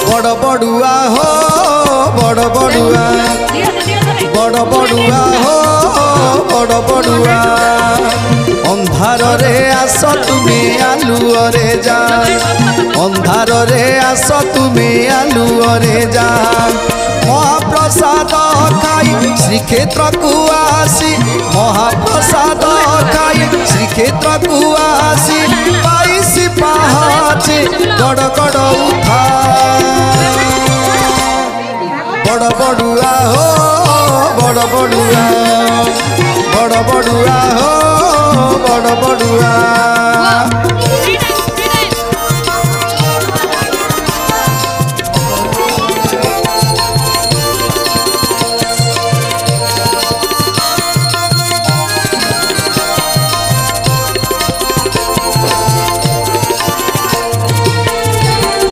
बड़ बड़ुआ हो बड़ बड़ुआ बड़ बड़ुआ हो बड़ बड़ुआ अंधार रे आस तुम्हें आलुओ रे जा अंधार रे आस तुम्हें आलुओ रे जा महाप्रसाद खाई श्रीक्षेत्र को आसी महाप्रसाद खाई श्रीक्षेत्र को आसी 22 पाहाच गड़ गड़ उठा बड़ बड़ुआ हो बड़ बड़ुआ बड़ बड़ुआ हो बड़ बड़ुआ।